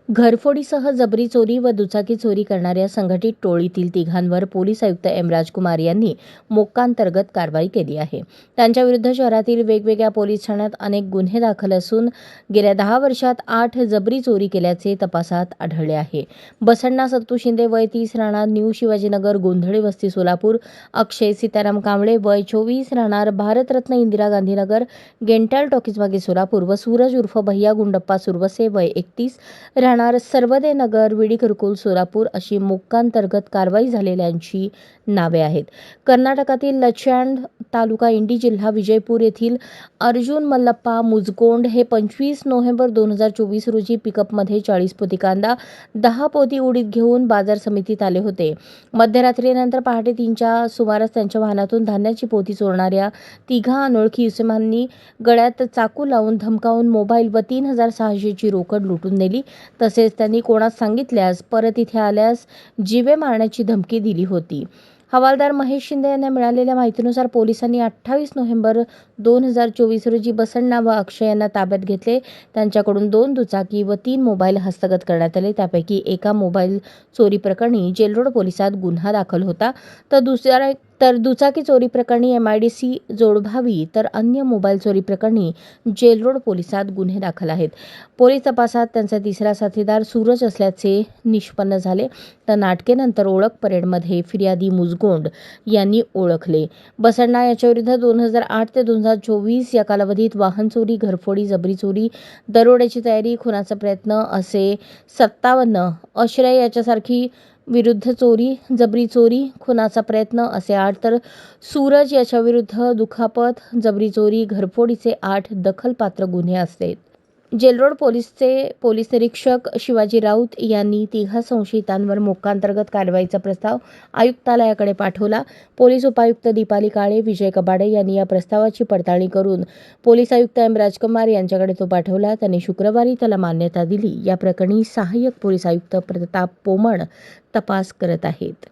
घरफोडीसह जबरी चोरी व दुचाकी चोरी करणाऱ्या संघटित टोळीतील तिघांवर पोलीस आयुक्त एम. राजकुमार यांनी मोक्कांतर्गत कारवाई केली आहे. त्यांच्याविरुद्ध शहरातील वेगवेगळ्या पोलीस ठाण्यात अनेक गुन्हे दाखल असून गेल्या 10 वर्षात 8 जबरी चोरी केल्याचे तपासात आढळले आहे. बसण्णा सत्तू शिंदे वय 30 राहणार न्यू शिवाजीनगर गोंधळी वस्ती सोलापूर, अक्षय सीताराम कांबळे वय 24 राहणार भारतरत्न इंदिरा गांधीनगर गेंटाळ टॉकीजमागे सोलापूर व सूरज उर्फ भैया गुंडप्पा सुरवसे वय 31 राहणार सर्वदे नगर विडी कुरकुल सोलापूर अशी मोक्कांतर्गत कारवाई झालेल्यांची नावे आहेत. कर्नाटकातील लचँड तालुका इंडी जिल्हा विजयपूर येथील अर्जुन मल्लप्पा मुजकोंड हे 25 नोव्हेंबर 2024 रोजी पिकअपमध्ये 40 पोती कांदा 10 पोती उडीद घेऊन बाजार समितीत आले होते. मध्यरात्रीनंतर पहाटे 3च्या सुमारास त्यांच्या वाहनातून धान्याची पोती चोरणाऱ्या तिघा अनोळखी इसमांनी गळ्यात चाकू लावून धमकावून मोबाईल व 3600 ची रोकड लुटून नेली. तसेच त्यांनी कोणास सांगितल्यास परत इथे आल्यास जीवे मारण्याची धमकी दिली होती. हवालदार महेश शिंदे यांना मिळालेल्या माहितीनुसार पोलिसांनी 28 नोव्हेंबर 2024 रोजी बसण्णा व अक्षय यांना ताब्यात घेतले. त्यांच्याकडून 2 दुचाकी व 3 मोबाईल हस्तगत करण्यात आले. त्यापैकी एका मोबाईल चोरी प्रकरणी जेलरोड पोलिसात गुन्हा दाखल होता, तर दुचाकी चोरी प्रकरणी MIDC जोडभावी तर अन्य मोबाईल चोरी प्रकरणी जेलरोड पोलिसात गुन्हे दाखल आहेत. पोलीस तपासात त्यांचा तिसरा साथीदार सूरज असल्याचे निष्पन्न झाले. तर नाटकेनंतर ओळख परेडमध्ये फिर्यादी मुजगोंड यांनी ओळखले. बसण्णा याच्याविरुद्ध 2008 ते 2024 या कालावधीत वाहन चोरी, घरफोडी, जबरी चोरी, दरोड्याची तयारी, खुनाचा प्रयत्न असे 57, अश्रय याच्यासारखी विरुद्ध चोरी, जबरी चोरी, खुनाचा प्रयत्न असे 8 तर सूरज याच्याविरुद्ध दुखापत, जबरी चोरी, घरफोडीचे 8 दखलपात्र गुन्हे असते. जेलरोड पोलीसचे पोलीस निरीक्षक शिवाजी राऊत यांनी तिघा संशयितांवर मोक्कांतर्गत कारवाईचा प्रस्ताव आयुक्तालयाकडे पाठवला. पोलीस उपायुक्त दीपाली काळे, विजय कबाडे यांनी या प्रस्तावाची पडताळणी करून पोलीस आयुक्त एम. राजकुमार यांच्याकडे तो पाठवला. त्यांनी शुक्रवारी त्याला मान्यता दिली. या प्रकरणी सहाय्यक पोलीस आयुक्त प्रताप पोमण तपास करत आहेत.